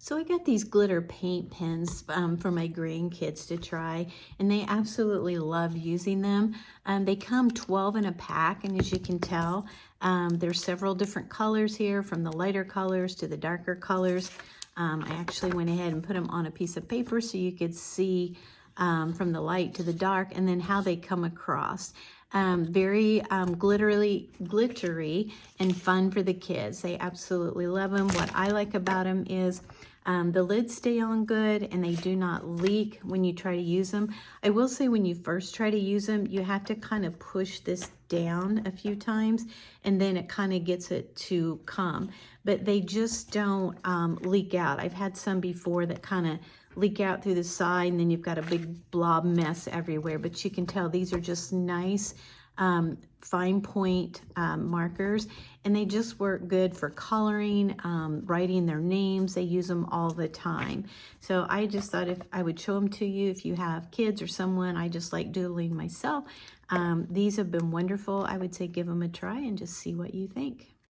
So I got these glitter paint pens for my grandkids to try, and they absolutely love using them. They come 12 in a pack, and as you can tell, there's several different colors here, from the lighter colors to the darker colors. I actually went ahead and put them on a piece of paper so you could see from the light to the dark, and then how they come across. Very glittery and fun for the kids. They absolutely love them. What I like about them is the lids stay on good and they do not leak when you try to use them. I will say when you first try to use them, you have to kind of push this down a few times and then it kind of gets it to come. But they just don't leak out. I've had some before that kind of leak out through the side and then you've got a big blob mess everywhere. But you can tell these are just nice fine point markers, and they just work good for coloring, writing their names. They use them all the time. So I just thought if I would show them to you if you have kids or someone. I just like doodling myself. These have been wonderful. I would say give them a try and just see what you think.